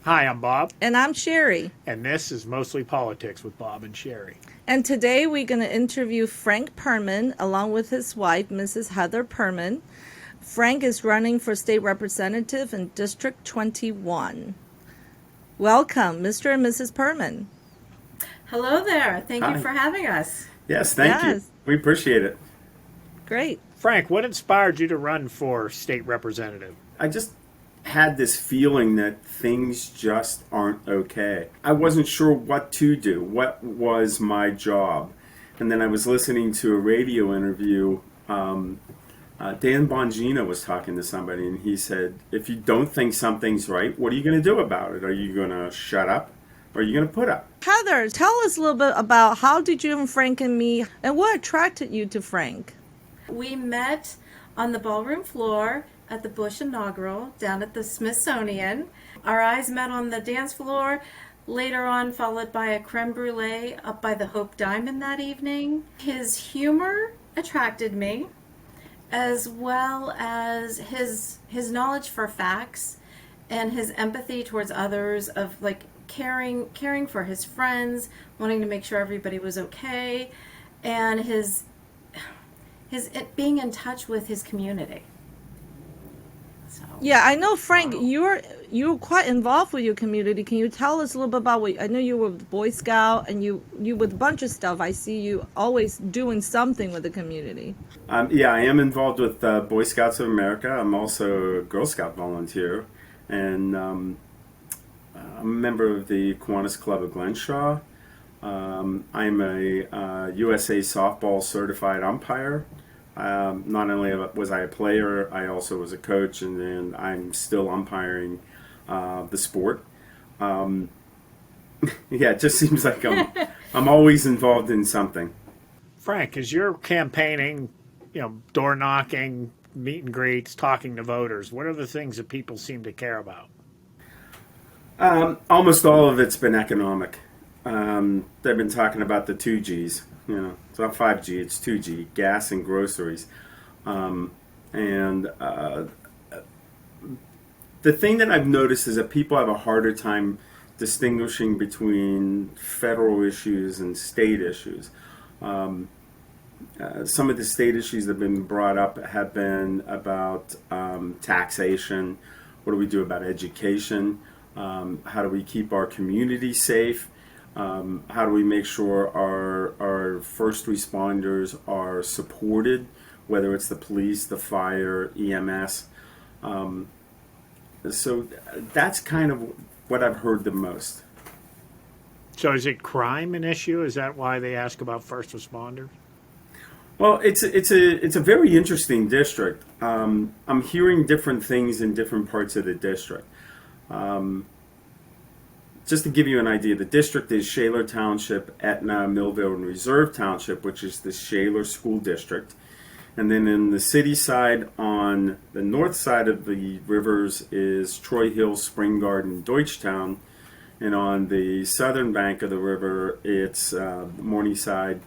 Hi, I'm Bob, And I'm Sherry. and this is Mostly Politics with Bob and Sherry. And today we're going to interview Frank Perman along with his wife, Mrs. Heather Perman. Frank is running for state representative in District 21. Welcome, Mr. and Mrs. Perman. Hello there. Thank you Hi. for having us. Yes, thank you. Yes, We appreciate it. great. Frank, what inspired you to run for state representative? I just had this feeling that things just aren't okay. I wasn't sure what to do, what was my job. And then I was listening to a radio interview. Dan Bongino was talking to somebody, and he said, if you don't think something's right, what are you going to do about it? Are you going to shut up? Or are you going to put up? Heather, tell us a little bit about how did you and Frank and me, and what attracted you to Frank? We met on the ballroom floor at the Bush Inaugural down at the Smithsonian. Our eyes met on the dance floor, later on followed by a creme brulee up by the Hope Diamond that evening. His humor attracted me, as well as his knowledge for facts and his empathy towards others, of like caring for his friends, wanting to make sure everybody was okay, and his being in touch with his community. So Yeah, I know, Frank, you're quite involved with your community. Can you tell us a little bit about what I know you were with Boy Scout and you with a bunch of stuff. I see you always doing something with the community. Yeah, I am involved with Boy Scouts of America. I'm also a Girl Scout volunteer, and I'm a member of the Kiwanis Club of Glenshaw. I'm a USA softball certified umpire. Not only was I a player, I also was a coach, and then I'm still umpiring the sport. Um, yeah, it just seems like I'm always involved in something. Frank, as you're campaigning, door knocking, meet and greets, talking to voters, what are the things that people seem to care about? Almost all of it's been economic. They've been talking about the two G's. It's not 5G, it's 2G, gas and groceries. And the thing that I've noticed is that people have a harder time distinguishing between federal issues and state issues. Some of the state issues that have been brought up have been about taxation. What do we do about education? How do we keep our community safe? How do we make sure our first responders are supported, whether it's the police, the fire, EMS? So that's kind of what I've heard the most. So is it crime an issue? Is that why they ask about first responders? Well, it's a very interesting district. I'm hearing different things in different parts of the district. Um, just to give you an idea, the district is Shaler Township, Etna, Millville, and Reserve Township, which is the Shaler School District. And then in the city side, on the north side of the rivers, is Troy Hill, Spring Garden, Deutschtown. And on the southern bank of the river, it's Morningside,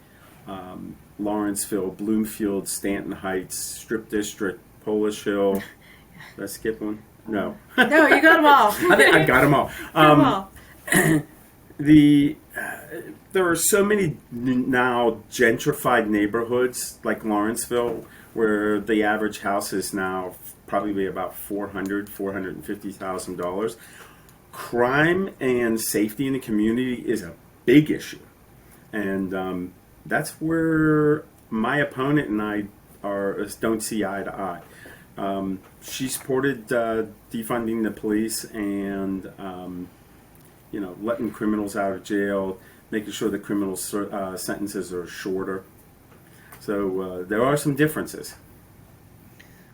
Lawrenceville, Bloomfield, Stanton Heights, Strip District, Polish Hill. Did I skip one? No. no, you got them all. I think I got them all. Got 'em all. The There are so many now gentrified neighborhoods like Lawrenceville, where the average house is now probably about $450,000. Crime and safety in the community is a big issue, and that's where my opponent and I don't see eye to eye. She supported defunding the police and letting criminals out of jail, making sure the criminal sentences are shorter. So there are some differences.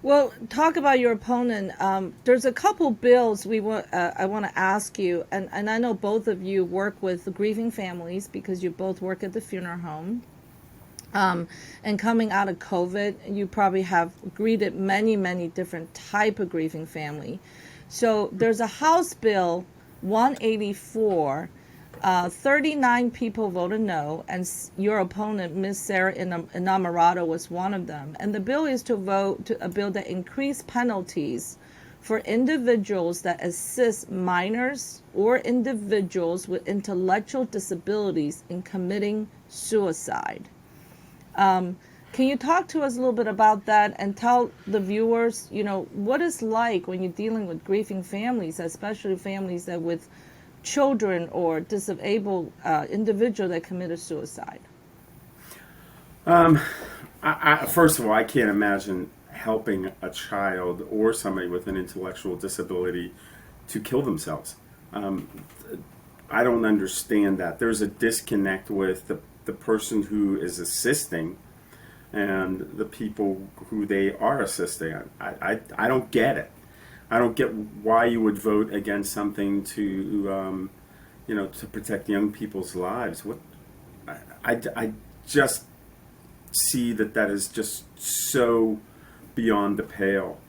Well, talk about your opponent. There's a couple bills I want to ask you, and I know both of you work with grieving families because you both work at the funeral home. And coming out of COVID, you probably have greeted many, many different type of grieving family. So there's a House Bill 184. 39 people voted no, and your opponent, Ms. Sarah Inamorado, was one of them. And the bill is to vote to a bill that increase penalties for individuals that assist minors or individuals with intellectual disabilities in committing suicide. Can you talk to us a little bit about that and tell the viewers, what it's like when you're dealing with grieving families, especially families that with children or disabled individual that committed suicide? First of all, I can't imagine helping a child or somebody with an intellectual disability to kill themselves. I don't understand that. There's a disconnect with the person who is assisting and the people who they are assisting. I don't get it. I don't get why you would vote against something to to protect young people's lives. I just see that is just so beyond the pale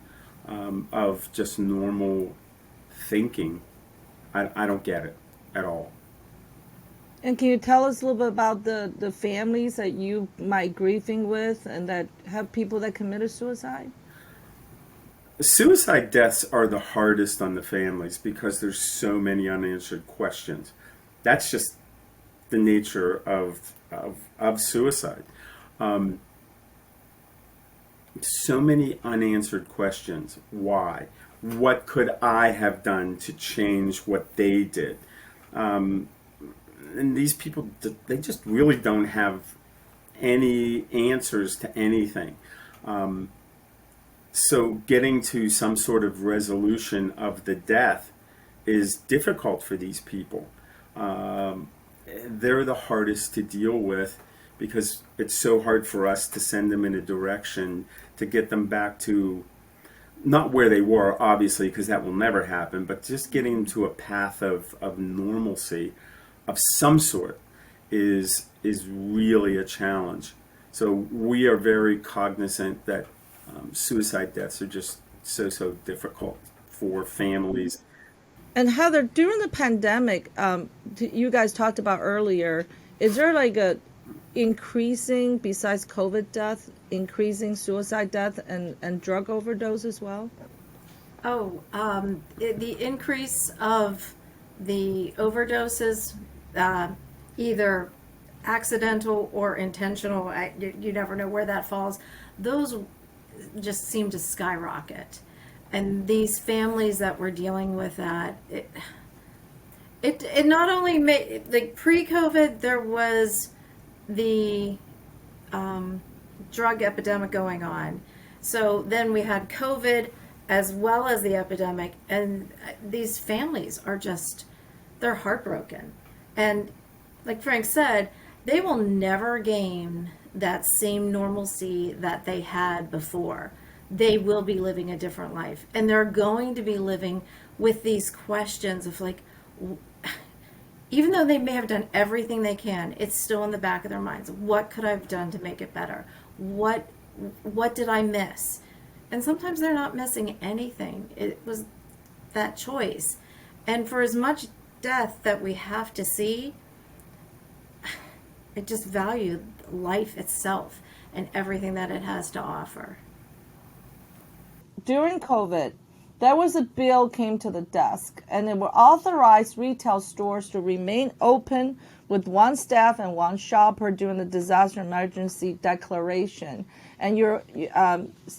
of just normal thinking. I don't get it at all. And can you tell us a little bit about the families that you might grieving with and that have people that committed suicide? Suicide deaths are the hardest on the families because there's so many unanswered questions. That's just the nature of suicide. So many unanswered questions. Why? What could I have done to change what they did? And these people, they just really don't have any answers to anything. So getting to some sort of resolution of the death is difficult for these people. They're the hardest to deal with because it's so hard for us to send them in a direction to get them back to not where they were, obviously, because that will never happen, but just getting them to a path of normalcy of some sort is really a challenge. So we are very cognizant that suicide deaths are just so difficult for families. And Heather, during the pandemic, you guys talked about earlier, is there like a increasing, besides COVID death, increasing suicide death and drug overdose as well? Oh, the increase of the overdoses, either accidental or intentional, you never know where that falls. Those just seem to skyrocket. And these families that we're dealing with that, it not only made, like pre-COVID, there was the drug epidemic going on. So then we had COVID as well as the epidemic, and these families are just, they're heartbroken. And like Frank said, they will never gain that same normalcy that they had before. They will be living a different life, and they're going to be living with these questions of like, even though they may have done everything they can, it's still in the back of their minds. What could I have done to make it better? What did I miss? And sometimes they're not missing anything. It was that choice. And for as much death that we have to see, I just value life itself and everything that it has to offer. During COVID, there was a bill came to the desk, and it will authorize retail stores to remain open with one staff and one shopper during the disaster emergency declaration. And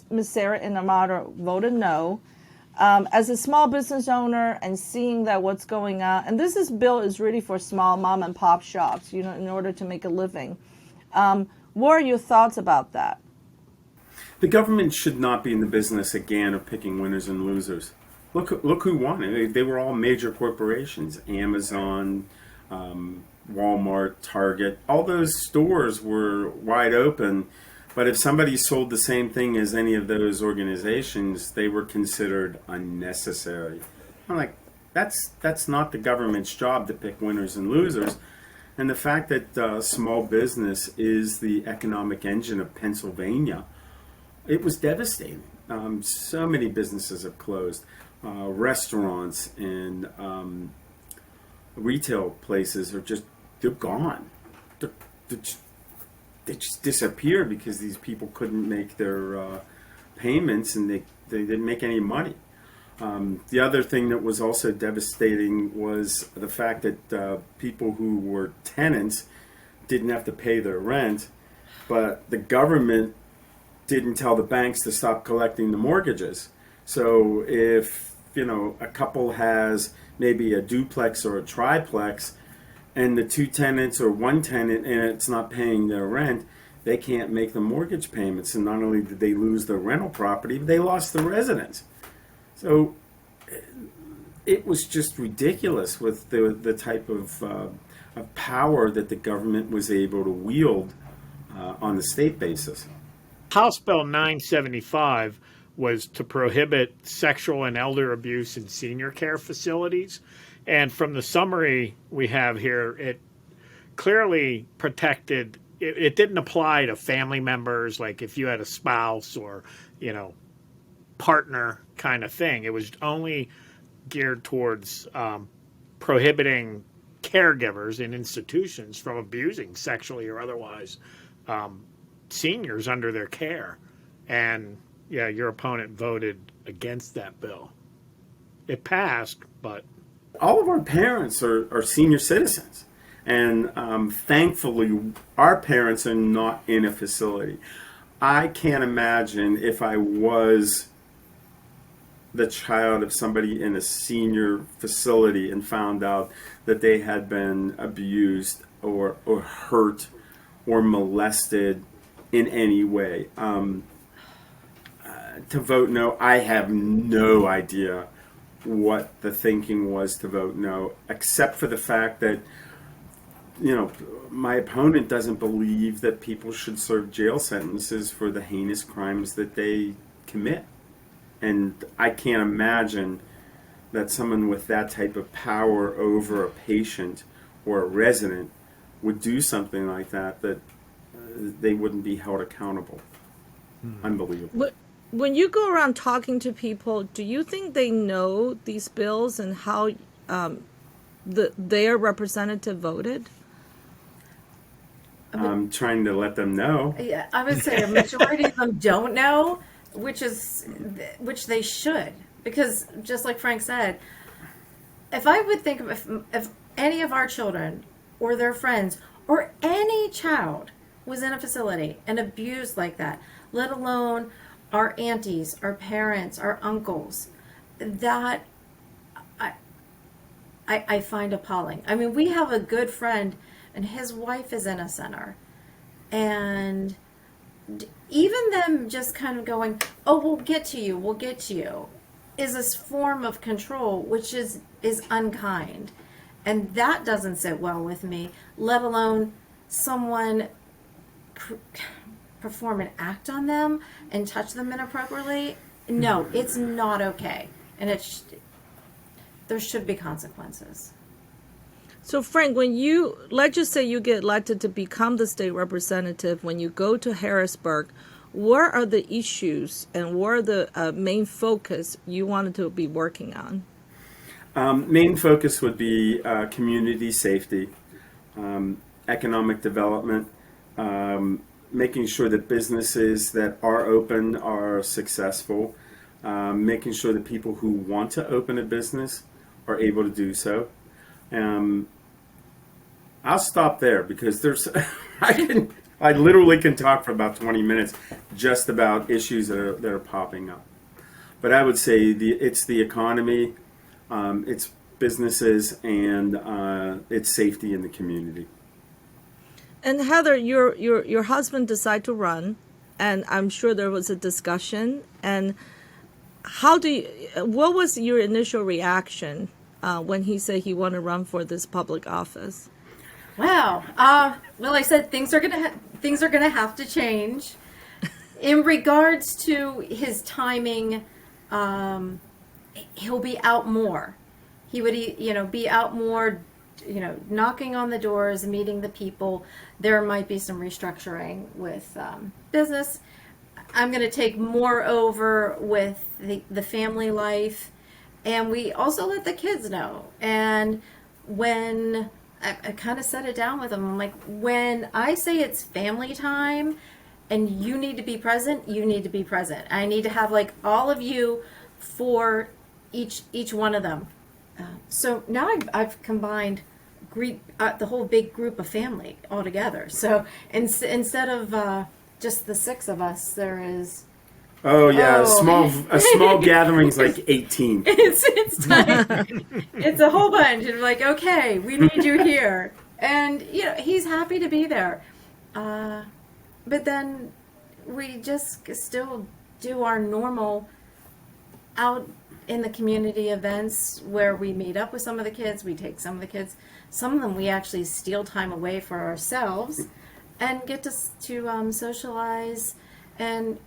Ms. Sarah Inamata voted no. As a small business owner and seeing that what's going on, and this bill is really for small mom and pop shops, in order to make a living. What are your thoughts about that? The government should not be in the business again of picking winners and losers. Look who won. They were all major corporations. Amazon, Walmart, Target. All those stores were wide open. But if somebody sold the same thing as any of those organizations, they were considered unnecessary. I'm like, that's not the government's job to pick winners and losers. And the fact that small business is the economic engine of Pennsylvania, it was devastating. So many businesses have closed. Restaurants and retail places are they're gone. They just disappeared because these people couldn't make their payments and they didn't make any money. The other thing that was also devastating was the fact that people who were tenants didn't have to pay their rent, but the government didn't tell the banks to stop collecting the mortgages. So if, a couple has maybe a duplex or a triplex, and the two tenants or one tenant and it's not paying their rent, they can't make the mortgage payments. And not only did they lose their rental property, but they lost the residence. So it was just ridiculous with the type of power that the government was able to wield on the state basis. House Bill 975 was to prohibit sexual and elder abuse in senior care facilities. And from the summary we have here, it clearly protected, it didn't apply to family members, like if you had a spouse or, partner kind of thing. It was only geared towards prohibiting caregivers in institutions from abusing sexually or otherwise seniors under their care. And yeah, your opponent voted against that bill. It passed, but all of our parents are senior citizens, and thankfully our parents are not in a facility. I can't imagine if I was the child of somebody in a senior facility and found out that they had been abused or hurt or molested in any way. To vote no, I have no idea what the thinking was to vote no, except for the fact that, my opponent doesn't believe that people should serve jail sentences for the heinous crimes that they commit. And I can't imagine that someone with that type of power over a patient or a resident would do something like that they wouldn't be held accountable. Unbelievable. When you go around talking to people, do you think they know these bills and how their representative voted? I'm trying to let them know. Yeah, I would say a majority of them don't know, which they should, because just like Frank said, if I would think of if any of our children or their friends or any child was in a facility and abused like that, let alone our aunties, our parents, our uncles, that I find appalling. I mean, we have a good friend and his wife is in a center, and even them just kind of going, oh, we'll get to you, is a form of control, which is unkind. And that doesn't sit well with me, let alone someone perform an act on them and touch them inappropriately. No, it's not okay. And there should be consequences. So Frank, let's just say you get elected to become the state representative, when you go to Harrisburg, what are the issues and what are the main focus you wanted to be working on? Main focus would be community safety, economic development, making sure that businesses that are open are successful, making sure that people who want to open a business are able to do so. I'll stop there because I literally can talk for about 20 minutes just about issues that are popping up. But I would say it's the economy, it's businesses, and it's safety in the community. And Heather, your husband decided to run, and I'm sure there was a discussion. And what was your initial reaction when he said he wanted to run for this public office? Wow. Well, I said things are gonna have to change. In regards to his timing, he'll be out more. He would, be out more, knocking on the doors, meeting the people. There might be some restructuring with business. I'm going to take more over with the family life. And we also let the kids know. And when I kind of set it down with them, I'm like, when I say it's family time and you need to be present, you need to be present. I need to have like all of you for each one of them. So now I've combined the whole big group of family all together. So instead of just the six of us, there is. Oh yeah, Oh. a small gathering's like 18. It's tiny. It's a whole bunch. And like, okay, we need you here, and he's happy to be there. But then we just still do our normal out in the community events where we meet up with some of the kids. We take some of the kids. Some of them we actually steal time away for ourselves and get to socialize and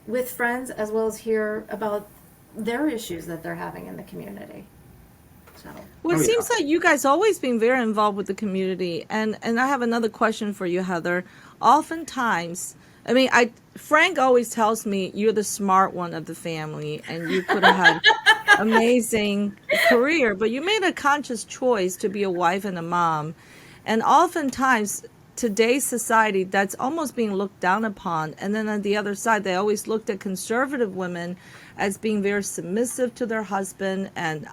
with friends, as well as hear about their issues that they're having in the community. So. Well, it Oh, yeah. seems like you guys always been very involved with the community, and I have another question for you, Heather. Oftentimes, I mean, Frank always tells me you're the smart one of the family, and you could have had amazing career, but you made a conscious choice to be a wife and a mom, and oftentimes today's society that's almost being looked down upon, and then on the other side they always looked at conservative women as being very submissive to their husband and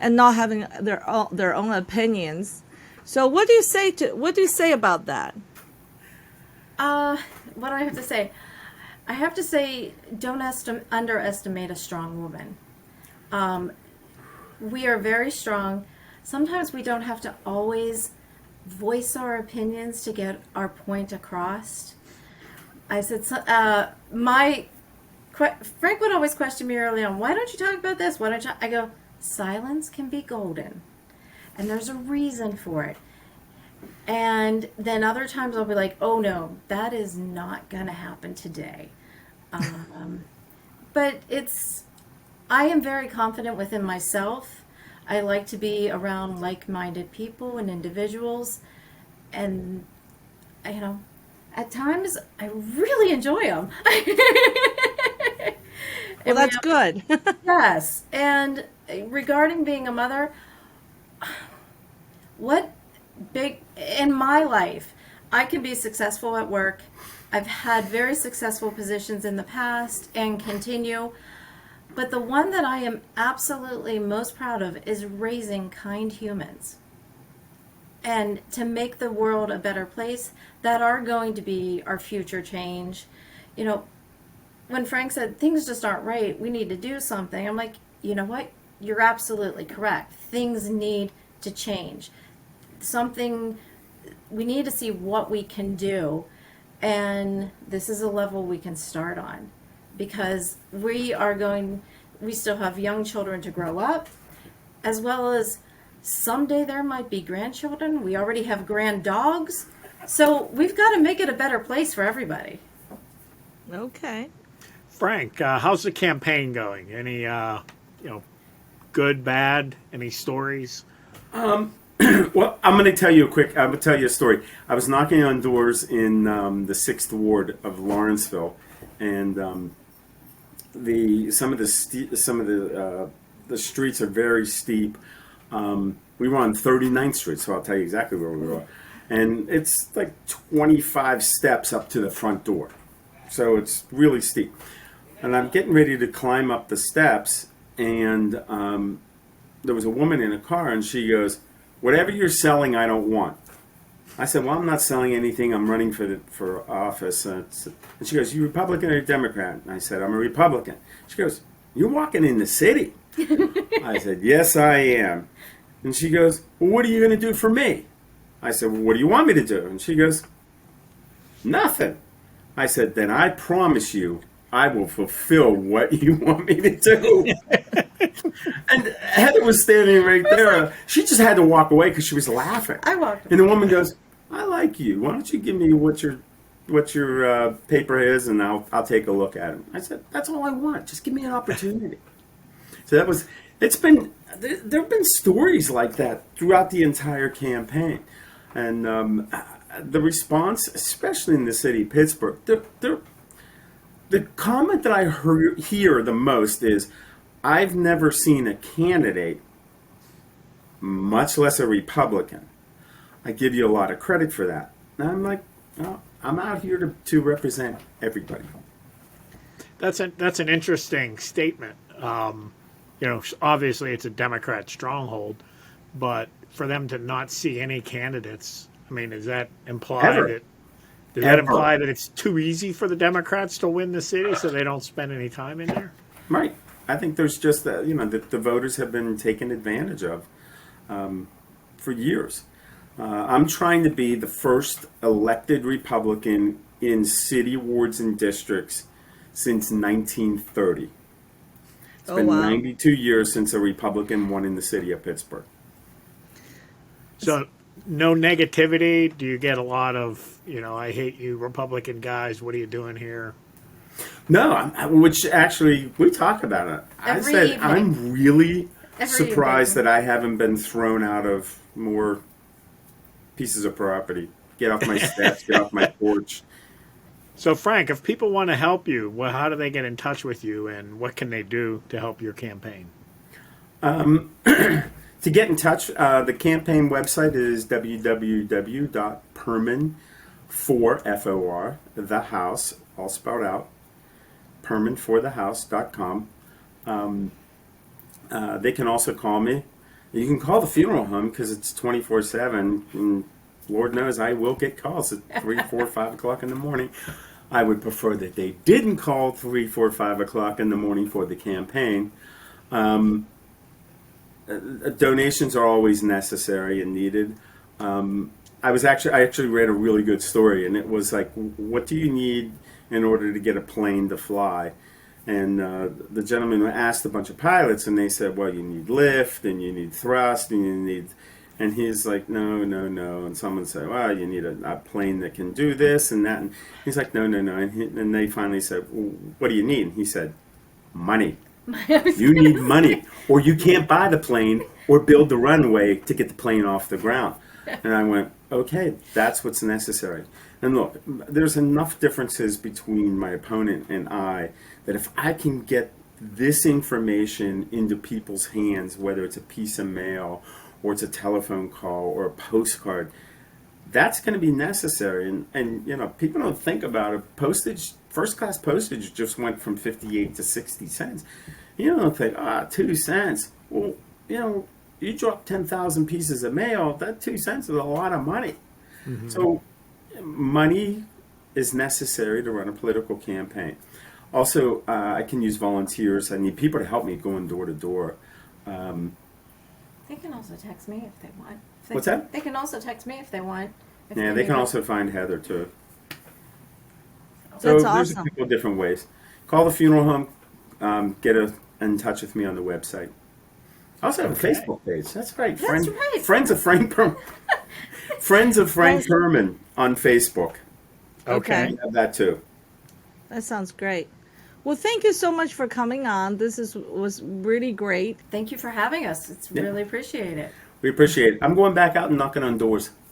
not having their own opinions. So what do you say about that? What do I have to say? I have to say, don't underestimate a strong woman. We are very strong. Sometimes we don't have to always voice our opinions to get our point across. I said, Frank would always question me early on, why don't you talk about this? Why don't you? I go, silence can be golden. And there's a reason for it. And then other times I'll be like, oh no, that is not going to happen today. But I am very confident within myself. I like to be around like-minded people and individuals. And, at times I really enjoy them. Well, that's good. Yes. And regarding being a mother, in my life, I can be successful at work. I've had very successful positions in the past and continue. But the one that I am absolutely most proud of is raising kind humans. And to make the world a better place that are going to be our future change. When Frank said things just aren't right, we need to do something, I'm like, you know what? You're absolutely correct. Things need to change. We need to see what we can do. And this is a level we can start on. Because we still have young children to grow up, as well as someday there might be grandchildren. We already have grand dogs. So we've got to make it a better place for everybody. Okay. Frank, how's the campaign going? Any, good, bad? Any stories? Well, I'm going to tell you a story. I was knocking on doors in the 6th Ward of Lawrenceville, and some of the streets are very steep. We were on 39th Street, so I'll tell you exactly where we were. And it's like 25 steps up to the front door. So it's really steep. And I'm getting ready to climb up the steps, and there was a woman in a car, and she goes, "Whatever you're selling, I don't want." I said, "Well, I'm not selling anything. I'm running for office." And she goes, "You Republican or Democrat?" And I said, "I'm a Republican." She goes, "You're walking in the city." I said, "Yes, I am." And she goes, "Well, what are you going to do for me?" I said, "Well, what do you want me to do?" And she goes, "Nothing." I said, "Then I promise you, I will fulfill what you want me to do." And Heather was standing right there. She just had to walk away because she was laughing. I walked away. And the woman goes, "I like you. Why don't you give me what your paper is, and I'll take a look at it." I said, "That's all I want. Just give me an opportunity." So there have been stories like that throughout the entire campaign, and the response, especially in the city of Pittsburgh, the comment that I hear the most is, "I've never seen a candidate, much less a Republican." I give you a lot of credit for that. And I'm like, well, I'm out here to represent everybody. That's an interesting statement. obviously it's a Democrat stronghold, but for them to not see any candidates, I mean, does that imply Ever. that does that Ever. imply that it's too easy for the Democrats to win the city, so they don't spend any time in there? Right. I think there's just the voters have been taken advantage of for years. I'm trying to be the first elected Republican in city wards and districts since 1930. It's Oh, been wow. 92 years since a Republican won in the city of Pittsburgh. So no negativity. Do you get a lot of, I hate you Republican guys. What are you doing here? No, which actually we talk about it. I Every said evening. I'm really Every surprised evening. that I haven't been thrown out of more pieces of property. Get off my steps, get off my porch. So Frank, if people want to help you, well, how do they get in touch with you, and what can they do to help your campaign? To get in touch, the campaign website is www.perman for FOR, the house, all spelled out, permanforthehouse.com. They can also call me. You can call the funeral home because it's 24/7, and Lord knows I will get calls at 3, 4, 5 o'clock in the morning. I would prefer that they didn't call 3, 4, 5 o'clock in the morning for the campaign. Donations are always necessary and needed. I actually read a really good story, and it was like, what do you need in order to get a plane to fly? And the gentleman asked a bunch of pilots, and they said, well, you need lift, and you need thrust, and you need, and he's like, no, no, no. And someone said, well, you need a plane that can do this and that. And he's like, no, no, no. And they finally said, well, what do you need? And he said, money. You need money, or you can't buy the plane or build the runway to get the plane off the ground. And I went, okay, that's what's necessary. And look, there's enough differences between my opponent and I that if I can get this information into people's hands, whether it's a piece of mail or it's a telephone call or a postcard, that's going to be necessary. And people don't think about it. Postage, first class postage just went from 58 to 60 cents. You don't think, 2 cents. Well, you drop 10,000 pieces of mail, that 2 cents is a lot of money. Mm-hmm. So money is necessary to run a political campaign. Also, I can use volunteers. I need people to help me going door to door. They can also text me if they want. What's that? They can also text me if they want. Yeah, they can also find Heather too. That's So there's awesome. a couple of different ways. Call the funeral home. Get in touch with me on the website. I also have a Facebook page. That's right. That's right. Friends of Frank Perman. Friends of Frank Perman on Facebook. Okay. I have that too. That sounds great. Well, thank you so much for coming on. This was really great. Thank you for having us. It's Yeah. really appreciate it. We appreciate it. I'm going back out and knocking on doors.